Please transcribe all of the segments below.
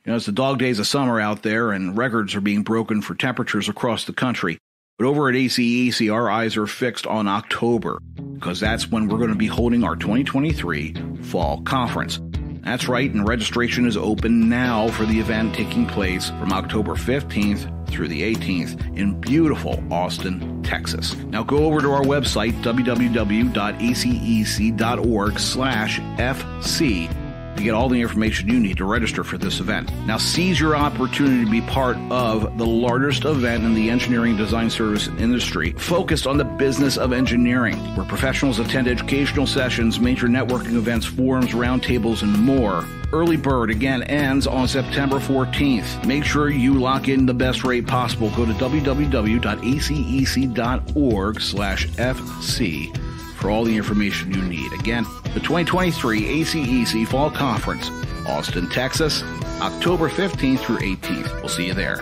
It's the dog days of summer out there, and records are being broken for temperatures across the country. But over at ACEC, our eyes are fixed on October, because that's when we're going to be holding our 2023 Fall Conference. That's right, and registration is open now for the event taking place from October 15th through the 18th in beautiful Austin, Texas. Now go over to our website, www.acec.org/FC, to get all the information you need to register for this event. Now seize your opportunity to be part of the largest event in the engineering design service industry, focused on the business of engineering, where professionals attend educational sessions, major networking events, forums, roundtables, and more. Early bird again ends on September 14th. Make sure you lock in the best rate possible. Go to www.acec.org/FC for all the information you need. Again, the 2023 ACEC Fall Conference, Austin, Texas, October 15th through 18th. We'll see you there.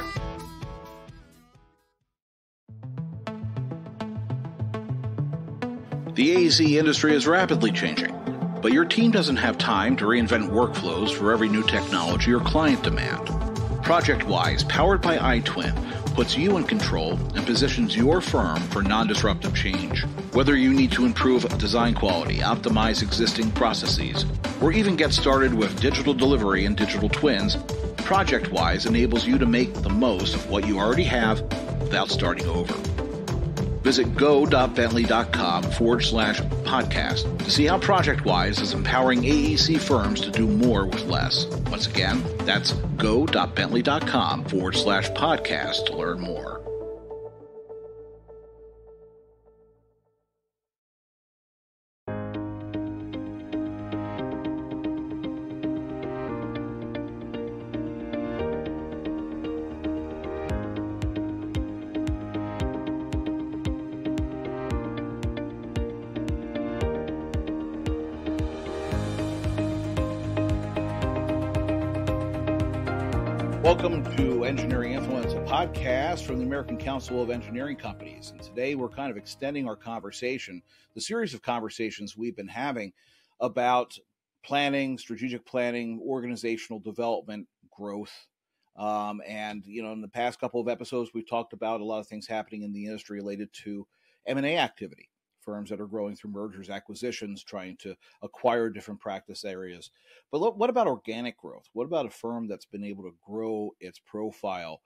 The AEC industry is rapidly changing, but your team doesn't have time to reinvent workflows for every new technology or client demand. ProjectWise, powered by iTwin, puts you in control and positions your firm for non-disruptive change. Whether you need to improve design quality, optimize existing processes, or even get started with digital delivery and digital twins, ProjectWise enables you to make the most of what you already have without starting over. Visit go.bentley.com/podcast to see how ProjectWise is empowering AEC firms to do more with less. Once again, that's go.bentley.com/podcast to learn more. Welcome to Engineering Influence, a podcast from the American Council of Engineering Companies. And today we're kind of extending our conversation, the series of conversations we've been having about planning, strategic planning, organizational development, growth. In the past couple of episodes, we've talked about a lot of things happening in the industry related to M&A activity, firms that are growing through mergers, acquisitions, trying to acquire different practice areas. But what about organic growth? What about a firm that's been able to grow its profile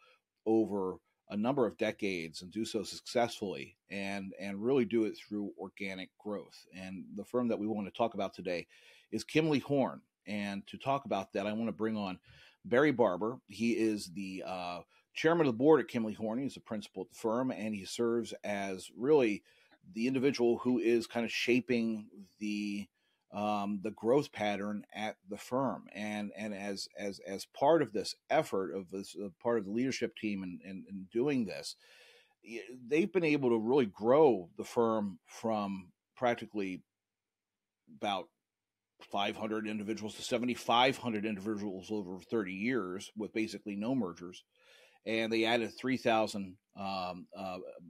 over a number of decades and do so successfully and really do it through organic growth? And the firm that we want to talk about today is Kimley-Horn. And to talk about that, I want to bring on Barber. He is the chairman of the board at Kimley-Horn. He's a principal at the firm, and he serves as really the individual who is kind of shaping the growth pattern at the firm, and as part of this effort of this part of the leadership team and doing this, they've been able to really grow the firm from practically about 500 individuals to 7,500 individuals over 30 years with basically no mergers. And they added 3,000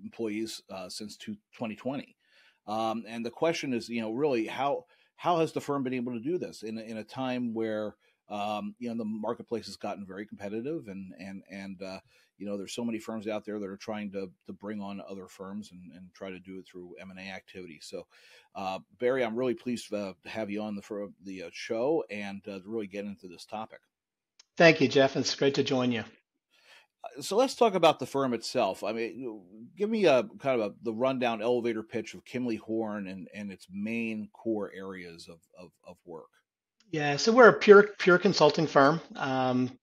employees since 2020. And the question is, really how has the firm been able to do this in a time where the marketplace has gotten very competitive and there's so many firms out there that are trying to bring on other firms and try to do it through M&A activity. So, Barry, I'm really pleased to have you on the show and to really get into this topic. Thank you, Jeff. It's great to join you. So let's talk about the firm itself. I mean, give me a kind of the rundown elevator pitch of Kimley-Horn and its main core areas of work. Yeah, so we're a pure consulting firm,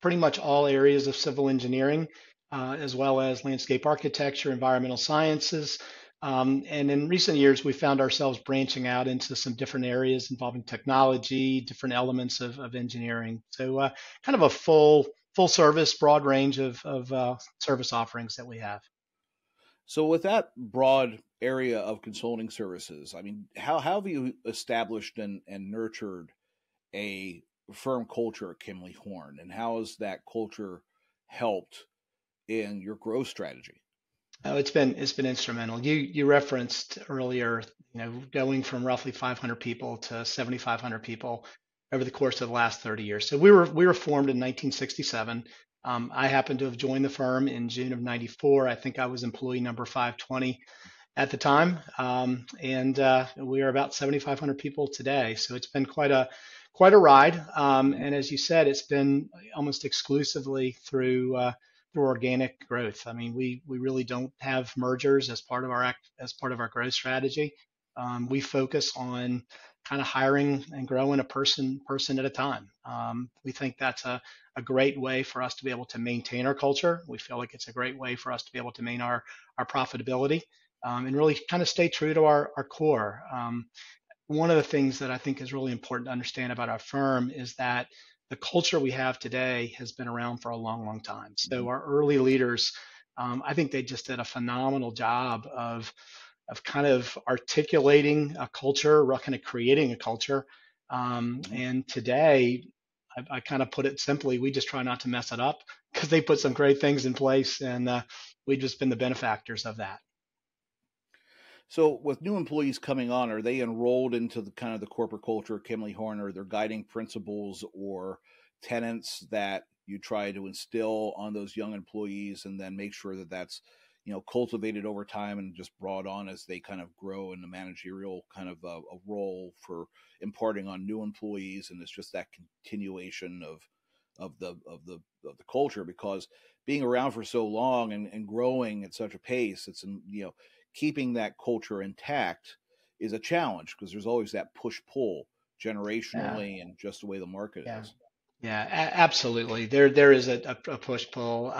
pretty much all areas of civil engineering, as well as landscape architecture, environmental sciences. And in recent years, we found ourselves branching out into some different areas involving technology, different elements of engineering. So kind of a full service, broad range of service offerings that we have. So with that broad area of consulting services, I mean, how have you established and nurtured a firm culture at Kimley-Horn, and how has that culture helped in your growth strategy? Oh, it's been instrumental. You referenced earlier, going from roughly 500 people to 7,500 people. over the course of the last 30 years. So we were formed in 1967. I happened to have joined the firm in June of 94. I think I was employee number 520 at the time, and we are about 7,500 people today. So it's been quite a ride. And as you said, it's been almost exclusively through organic growth. I mean, we really don't have mergers as part of our growth strategy. We focus on kind of hiring and growing a person at a time. We think that's a great way for us to be able to maintain our culture. We feel like it's a great way for us to be able to maintain our profitability, and really kind of stay true to our core. One of the things that I think is really important to understand about our firm is that the culture we have today has been around for a long, long time. Mhm. So our early leaders, I think they just did a phenomenal job of kind of articulating a culture, kind of creating a culture. Mhm. And today, I kind of put it simply, we just try not to mess it up because they put some great things in place, and we've just been the benefactors of that. So, with new employees coming on, are they enrolled into the kind of the corporate culture of Kimley-Horn, or their guiding principles or tenets that you try to instill on those young employees, and then make sure that that's cultivated over time and just brought on as they kind of grow in the managerial kind of a role for imparting on new employees, and it's just that continuation of the culture, because being around for so long and growing at such a pace, it's keeping that culture intact is a challenge, because there's always that push pull Yeah, generationally and just the way the market yeah. is. Yeah, absolutely. There is a push pull.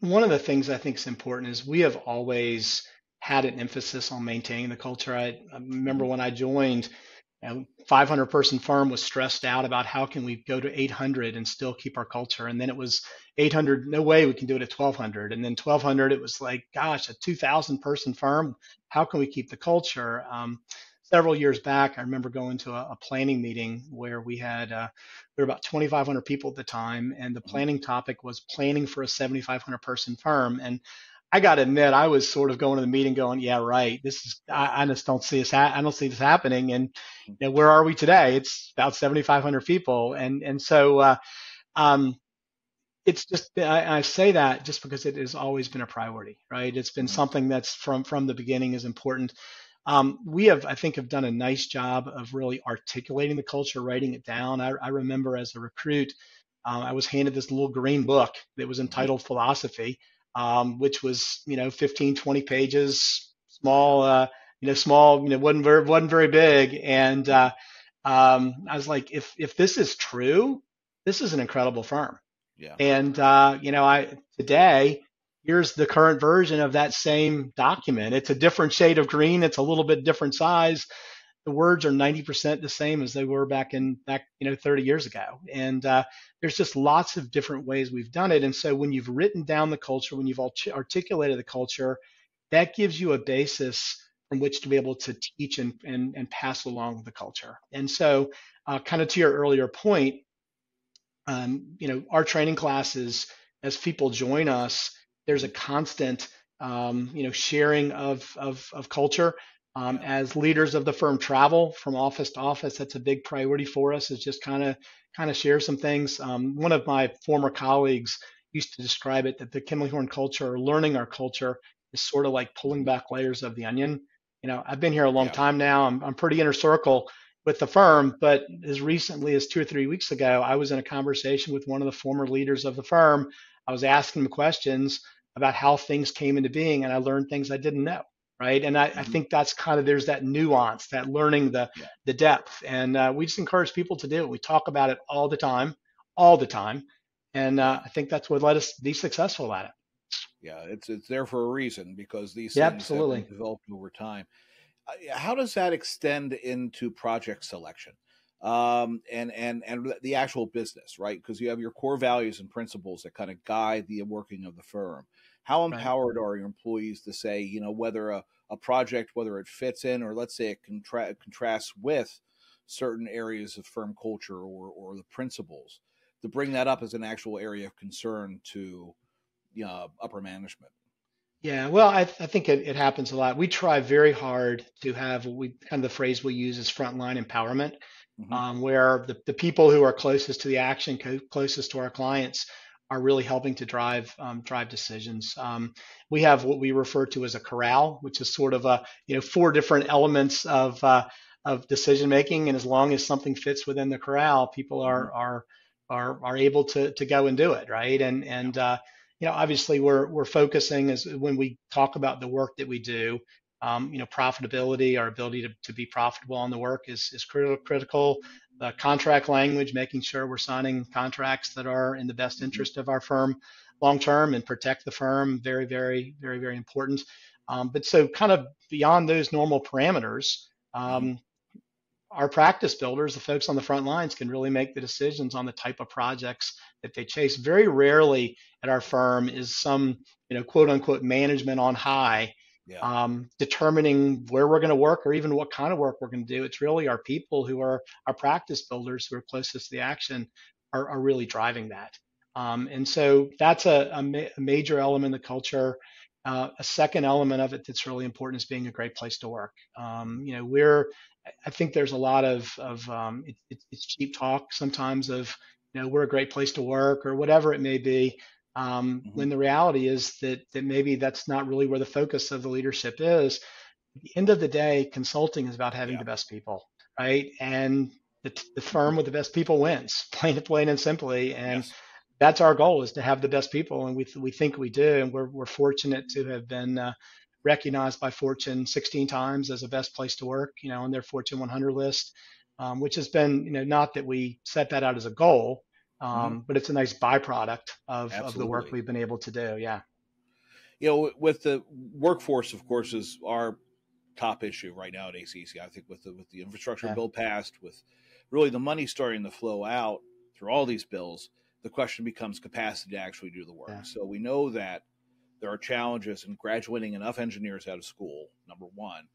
One of the things I think is important is we have always had an emphasis on maintaining the culture. I remember Hmm. when I joined, 500 person firm was stressed out about how can we go to 800 and still keep our culture. And then it was 800, no way we can do it at 1200. And then 1200, it was like, gosh, a 2000 person firm, how can we keep the culture? Several years back, I remember going to a planning meeting where we were about 2,500 people at the time, and the Hmm. planning topic was planning for a 7,500 person firm. And I got to admit, I was sort of going to the meeting going, yeah, right. This is, Yeah. I just don't see I don't see this happening. And where are we today? It's about 7,500 people. Yeah. And so, um, it's just, I say that just because it has always been a priority, right? It's been Hmm. something that's from the beginning is important. We have, I think, have done a nice job of really articulating the culture, writing it down. I remember as a recruit, I was handed this little green book that was Hmm. entitled Philosophy, which was, 15, 20 pages, Yeah. small, wasn't very big. And I was like, if this is true, this is an incredible firm. Yeah. And I today here's the current version of that same document. It's a different shade of green. It's a little bit different size. The words are 90% the same as they were back 30 years ago. And there's just lots of different ways we've done it. And so when you've written down the culture, when you've articulated the culture, that gives you a basis from which to be able to teach and pass along the culture. And so, kind of to your earlier point, our training classes, as people join us, there's a Hmm. constant, sharing of culture. Yeah. As leaders of the firm travel from office to office, that's a big priority for us. Is just kind of share some things. One of my former colleagues used to describe it that the Kimley-Horn culture, or learning our culture, is sort of like pulling Hmm. back layers of the onion. I've been here a long Yeah. time now. I'm pretty inner circle with the firm, but as recently as 2 or 3 weeks ago, I was in a conversation with one of the former leaders of the firm. I was asking him questions about how things came into being, and I learned things I didn't know. Right. And I Hmm. think that's kind of, there's that nuance, that learning Yeah. the depth. And we just encourage people to do it. We talk about it all the time, all the time. And Yeah. I think that's what let us be successful at it. Yeah. It's there for a reason, because these Yeah, things have been absolutely. developed over time. How does that extend into project selection, and the actual business, right? Because you have your core values and principles that kind of guide the working of the firm. How Right. empowered are your employees to say, whether a project, whether it fits in, or let's say it contrasts with certain areas of firm culture, or the principles, to bring that up as an actual area of concern to upper management? Yeah, well, I think it happens a lot. We try very hard to have what we kind of, the phrase we use is frontline empowerment. Hmm. where the people who are closest to the action, closest to our clients, are really helping to drive decisions. We have what we refer to as a corral, which is sort of a four different elements of decision making, and as long as something fits within the corral, people Hmm. are able to go and do it, right? Yeah. Obviously we're focusing as when we talk about the work that we do. Profitability, our ability to be profitable on the work is critical. The contract language, making sure we're signing contracts that are in the best Hmm. interest of our firm long term and protect the firm, very, very, very, very important. But so kind of beyond those normal parameters, Hmm. um, our practice builders, the folks on the front lines, can really make the decisions on the type of projects that they chase. Very rarely at our firm is some, quote unquote, management on high Yeah. determining where we're going to work or even what kind of work we're going to do. It's really our people who are our practice builders who are closest to the action are really driving that. And so that's a major element of the culture. A second element of it that's really important is being a great place to work. I think there's a lot it's cheap talk sometimes of we're a great place to work or whatever it may be, Hmm. when the reality is that maybe that's not really where the focus of the leadership is. At the end of the day, consulting is about having Yeah. the best people, right? And the Hmm. firm with the best people wins, plain and simply. And Yes. that's our goal, is to have the best people, and we think we do, and we're fortunate to have been recognized by Fortune 16 times as a best place to work, on their Fortune 100 list, which has been, not that we set that out as a goal, Hmm. but it's a nice byproduct of the work Absolutely. we've been able to do. Yeah. With the workforce, of course, is our top issue right now at ACEC. I think with the infrastructure Yeah. bill passed, with really the money starting to flow out through all these bills, the question becomes capacity to actually do the work. Yeah. So we know that there are challenges in graduating enough engineers out of school, number one,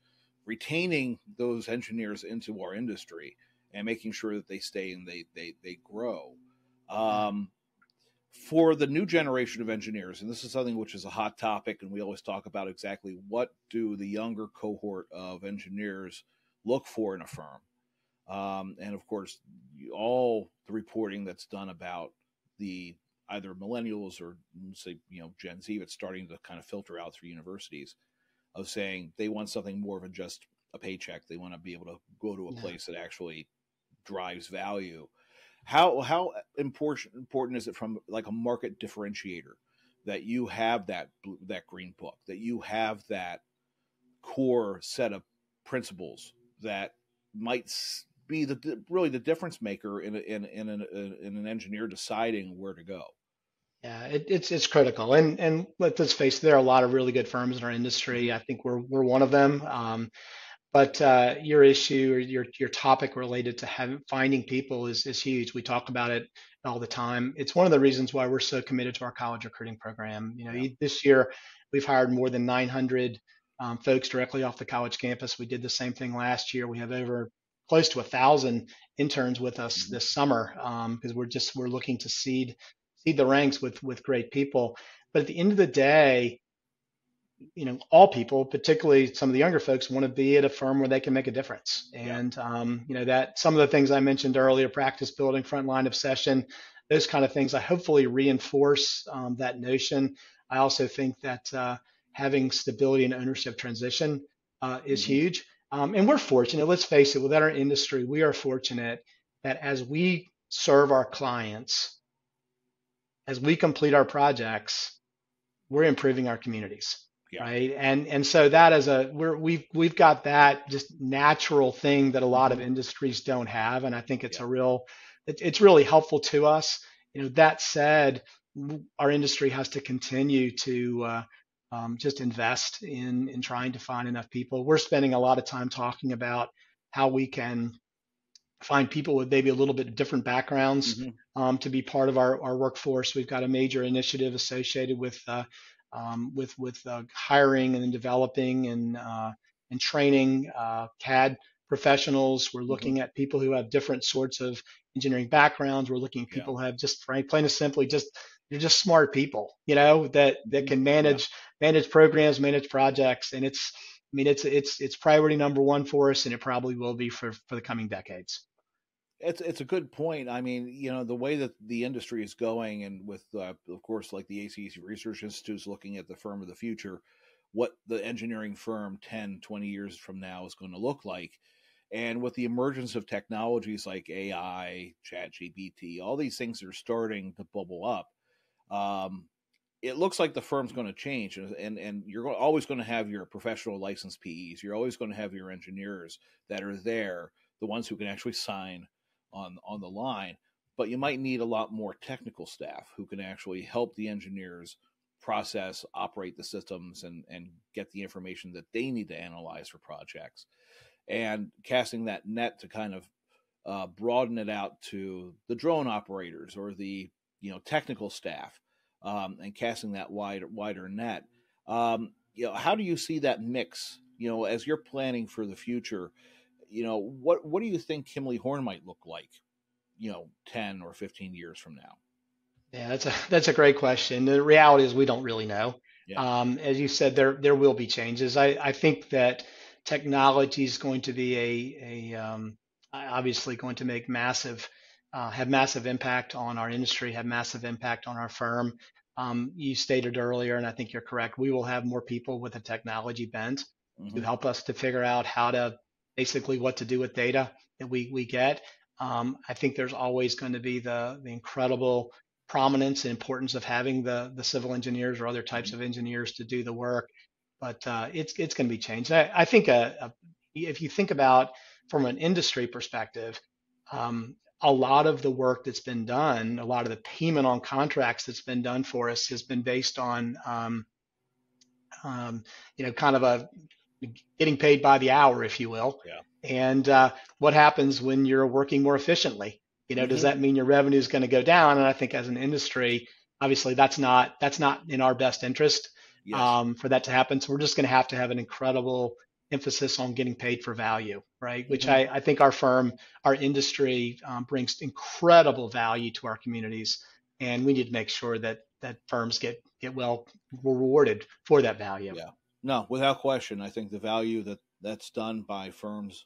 retaining those engineers into our industry and making sure that they stay and they grow. Yeah. Um, for the new generation of engineers, and this is something which is a hot topic, and we always talk about exactly what do the younger cohort of engineers look for in a firm. And of course, all the reporting that's done about the either millennials or say Gen Z, that's starting to kind of filter out through universities, of saying they want something more than just a paycheck. They want to be able to go to a Yeah. place that actually drives value. How important is it from like a market differentiator that you have that green book, that you have that core set of principles that might be really the difference maker in an engineer deciding where to go. Yeah, it's critical, and let's face it, there are a lot of really good firms in our Hmm. industry. I think we're one of them. But your issue or your topic related to finding people is huge. We talk about it all the time. It's one of the reasons why we're so committed to our college recruiting program. Yeah. This year we've hired more than 900 folks directly off the college campus. We did the same thing last year. We have over close to 1,000 interns with us Hmm. this summer, because we're looking to seed the ranks with great people. But at the end of the day, all people, particularly some of the younger folks, want to be at a firm where they can make a difference. Yeah. And that some of the things I mentioned earlier, practice building, frontline obsession, those kind of things, I hopefully reinforce that notion. I also think that having stability and ownership transition is Hmm. huge. And we're fortunate. Let's face it, within our industry, we are fortunate that as we serve our clients, as we complete our projects, we're improving our communities, Yeah. right? And so that is we've got that just natural thing that a lot of Hmm. industries don't have, and I think Yeah. it's really helpful to us. That said, our industry has to continue to just invest in trying to find enough people. We're spending a lot of time talking about how we can find people with maybe a little bit different backgrounds Hmm. to be part of our workforce. We've got a major initiative associated with hiring and then developing and training CAD professionals. We're Hmm. looking at people who have different sorts of engineering backgrounds. We're looking at Yeah. people who have just, right, plain and simply, just they're just smart people, that Hmm. can Yeah. manage programs, manage projects, and it's priority number one for us, and it probably will be for the coming decades. It's a good point. I mean, the way that the industry is going, and with of course, like the ACEC Research Institute is looking at the firm of the future, what the engineering firm 10, 20 years from now is going to look like. And with the emergence of technologies like AI, Chat GPT, all these things are starting to bubble up. Um, it looks like the firm's going to change, and you're always going to have your professional licensed PEs. You're always going to have your engineers that are there, the ones who can actually sign on the line. But you might need a lot more technical staff who can actually help the engineers process, operate the systems, and get the information that they need to analyze for projects. And casting that net to kind of broaden it out to the drone operators or the technical staff, and casting that wider net. How do you see that mix? As you're planning for the future, what do you think Kimley-Horn might look like? 10 or 15 years from now. Yeah, that's a great question. The reality is we don't really know. Yeah. As you said, there will be changes. I think that technology is going to be obviously going to make have massive impact on our industry, have massive impact on our firm. You stated earlier, and I think you're correct, we will have more people with a technology bent to help us to figure out basically what to do with data that we get. I think there's always going to be the incredible prominence and importance of having the civil engineers or other types of engineers to do the work, but it's going to be changed. I think if you think about from an industry perspective, a lot of the work that's been done, a lot of the payment on contracts that's been done for us has been based on kind of a getting paid by the hour, if you will. Yeah. And what happens when you're working more efficiently? Does that mean your revenue is going to go down? And I think as an industry, obviously that's not in our best interest. Yes. For that to happen. So we're just going to have an incredible emphasis on getting paid for value, right? Which I think our industry brings incredible value to our communities, and we need to make sure that firms get well rewarded for that value. Yeah. No, without question. I think the value that's done by firms,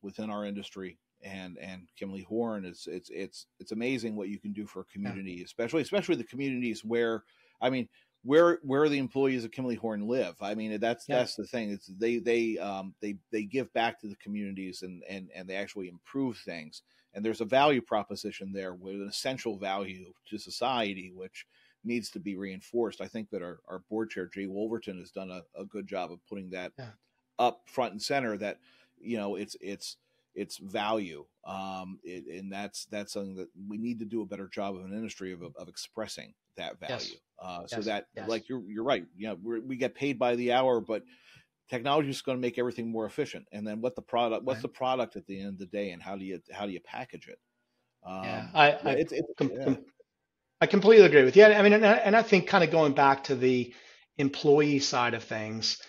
within our industry and Kimley-Horn, it's amazing what you can do for a community, especially the communities where, where the employees of Kimley-Horn live. That's the thing. It's they give back to the communities and they actually improve things. And there's a value proposition there with an essential value to society, which needs to be reinforced. I think that our board chair, Jay Wolverton, has done a good job of putting that up front and center, that, it's value. And that's something that we need to do a better job of an industry of expressing that value. So that, like you're right. We get paid by the hour, but technology is going to make everything more efficient. And then what's the product at the end of the day, and how do you package it? I completely agree with you. And I think kind of going back to the employee side of things,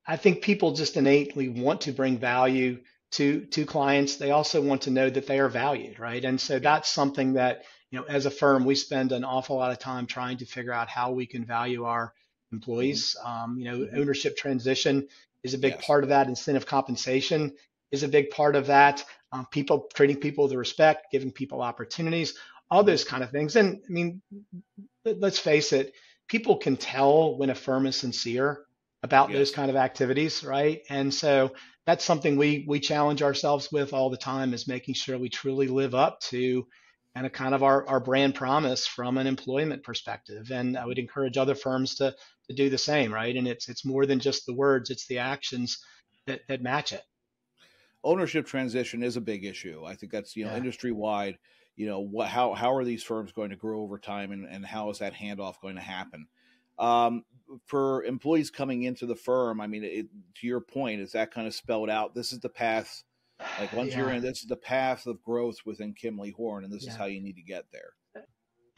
I think people just innately want to bring value to clients. They also want to know that they are valued, right? And so that's something that, as a firm, we spend an awful lot of time trying to figure out how we can value our employees. Ownership transition is a big part of that. Incentive compensation is a big part of that. Treating people with respect, giving people opportunities, all those kind of things. And let's face it, people can tell when a firm is sincere about those kind of activities, right? And so that's something we challenge ourselves with all the time, is making sure we truly live up to and a kind of our brand promise from an employment perspective. And I would encourage other firms to do the same, right? And it's more than just the words, it's the actions that match it. Ownership transition is a big issue. I think that's, industry wide. How are these firms going to grow over time, and how is that handoff going to happen? For employees coming into the firm, to your point, is that kind of spelled out? This is the path. Like once you're in, this is the path of growth within Kimley-Horn, and this is how you need to get there.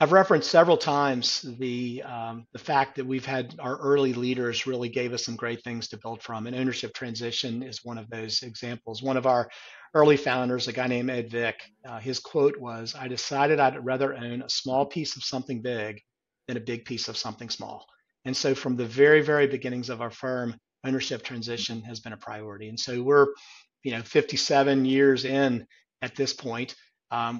I've referenced several times the fact that we've had our early leaders really gave us some great things to build from, and ownership transition is one of those examples. One of our early founders, a guy named Ed Vick, his quote was, "I decided I'd rather own a small piece of something big than a big piece of something small." And so from the very, very beginnings of our firm, ownership transition has been a priority. And so we're 57 years in at this point.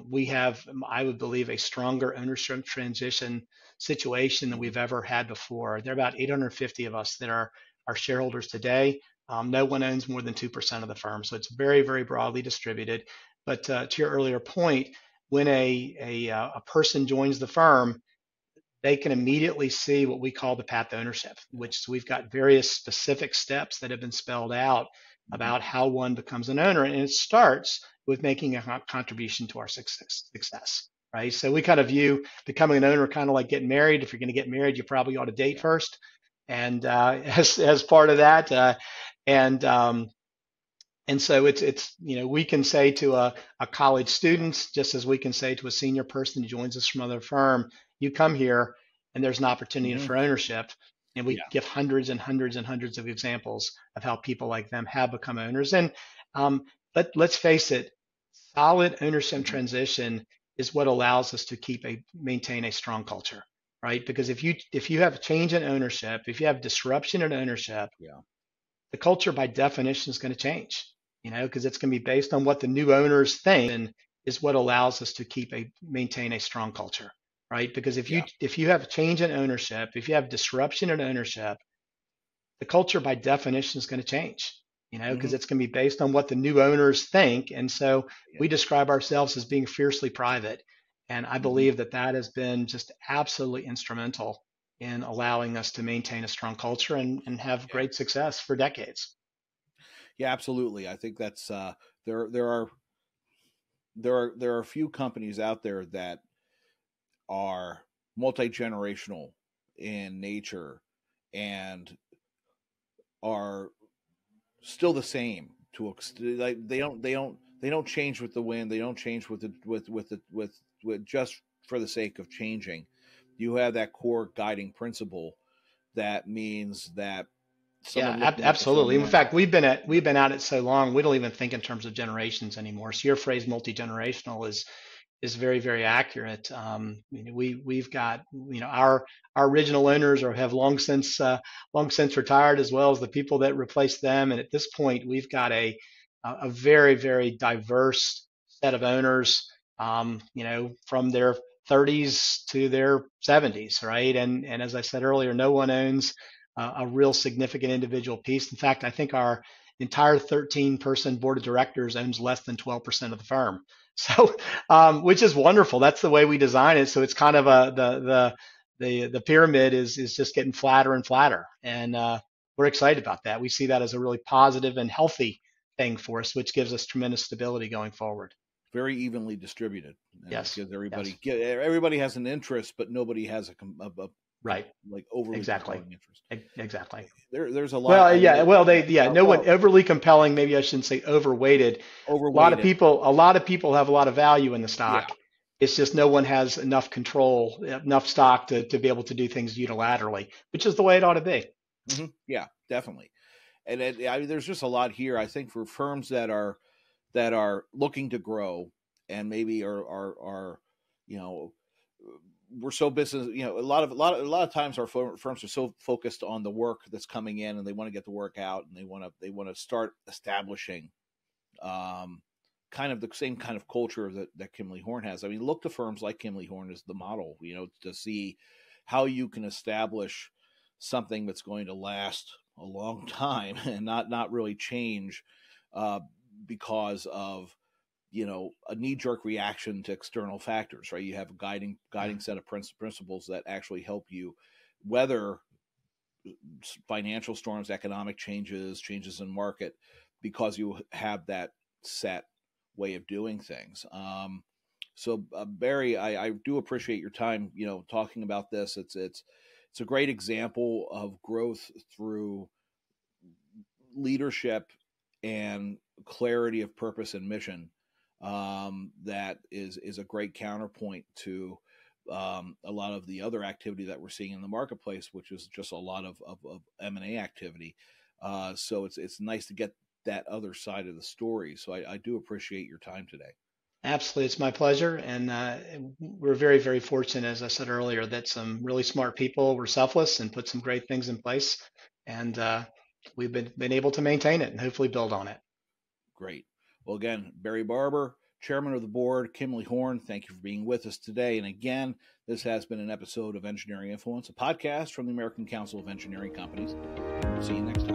We have, I would believe, a stronger ownership transition situation than we've ever had before. There are about 850 of us that are shareholders today. No one owns more than 2% of the firm, so it's very, very broadly distributed. But to your earlier point, when a person joins the firm, they can immediately see what we call the path to ownership, which we've got various specific steps that have been spelled out Mm-hmm. about how one becomes an owner. And it starts with making a contribution to our success, right? So we kind of view becoming an owner kind of like getting married. If you're going to get married, you probably ought to date Yeah. first. And as part of that, and and so it's we can say to a college student, just as we can say to a senior person who joins us from another firm, you come here and there's an opportunity Mm-hmm. for ownership. And we Yeah. give hundreds and hundreds and hundreds of examples of how people like them have become owners. And let's face it, solid ownership Mm-hmm. transition is what allows us to maintain a strong culture, right? Because if you have a change in ownership, if you have disruption in ownership, Yeah. the culture by definition is going to change, because it's going to be based on what the new owners think and is what allows us to maintain a strong culture, right? Because if you Yeah. if you have a change in ownership, if you have disruption in ownership, the culture by definition is going to change, Mm-hmm. because it's going to be based on what the new owners think. And so Yeah. we describe ourselves as being fiercely private. And I Mm-hmm. believe that that has been just absolutely instrumental in allowing us to maintain a strong culture and have Yeah. great success for decades. Yeah. Absolutely. I think that's there are a few companies out there that are multi-generational in nature and are still the same like they don't change with the wind. They don't change with just for the sake of changing. You have that core guiding principle that means that Yeah, someone looking at the firm absolutely. In now. fact, we've been at it so long, we don't even think in terms of generations anymore. So your phrase multi-generational is very, very accurate. We've got our original owners or have long since retired, as well as the people that replaced them. And at this point, we've got a very, very diverse set of owners. From their 30s to their 70s, right? And as I said earlier, no one owns a real significant individual piece. In fact, I think our entire 13-person board of directors owns less than 12% of the firm. So, which is wonderful. That's the way we design it. So it's kind of the pyramid is just getting flatter and flatter, and we're excited about that. We see that as a really positive and healthy thing for us, which gives us tremendous stability going forward. Very evenly distributed, and it Yes, gives yes, everybody has an interest, but nobody has a right, like overly exactly, compelling interest. exactly. There's a lot. Well, I yeah, know. well, yeah, no one Well, overly compelling. Maybe I shouldn't say overweighted. overweighted. A lot of people have a lot of value in the Yeah. stock. It's just no one has enough control, enough stock to be able to do things unilaterally, which is the way it ought to be. Yeah, definitely. And I mean, there's just a lot here. I think for firms that are looking to grow and maybe are you know we're so business, a lot of times our firms are so focused on the work that's coming in, and they want to get the work out, and they want to start establishing um kind of the same kind of culture that Kimley-Horn has. I mean, look to firms like Kimley-Horn as the model, to see how you can establish something that's going to last a long time and not really change uh, because of a knee-jerk reaction to external factors, right? You have a guiding set of principles that actually help you weather financial storms, economic changes in market, because you have that set way of doing things. So Barry, I do appreciate your time, talking about this. It's a great example of growth through leadership and clarity of purpose and mission. That is a great counterpoint to a lot of the other activity that we're seeing in the marketplace, which is just a lot of M&A activity. So it's nice to get that other side of the story. So I do appreciate your time today. Absolutely, it's my pleasure, and we're very, very fortunate, as I said earlier, that some really smart people were selfless and put some great things in place, and we've been able to maintain it and hopefully build on it. Great. Well, again, Barry Barber, Chairman of the Board, Kimley-Horn, thank you for being with us today. And again, this has been an episode of Engineering Influence, a podcast from the American Council of Engineering Companies. See you next time.